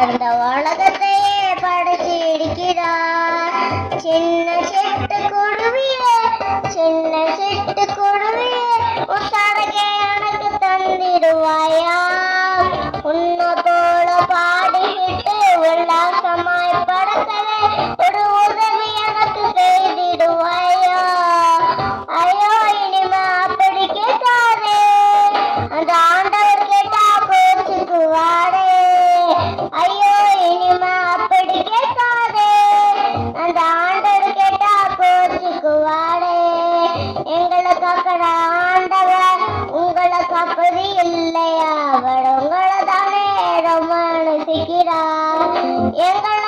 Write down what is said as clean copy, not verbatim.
அந்த உலகத்தையே படைச்சிருக்கிறார். சின்ன சிட்டுக்குருவியே, சின்ன சிட்டுக்குருவியே, உன் சடகை எனக்கு தந்திடுவாயா? உன்னை போல பாடிக்கிட்டு உல்லாசமாய் பறக்கவே ஒரு உதவி எனக்கு செய்திடுவாயா? ஐயோ, இனிமே அப்படி கேட்காதே, அந்த ஆண்டவர் கேட்டா கோச்சுக்குவாரே. ஐயோ, இனிமே அப்படி கேட்காதே, அந்த ஆண்டவர் கேட்டா கோச்சுக்குவாரே. எங்களை காக்கிற ஆண்டவர் உங்களை காப்பது இல்லையா? அவர் உங்களை தானே ரொம்ப நேசிக்கிறார். எங்களை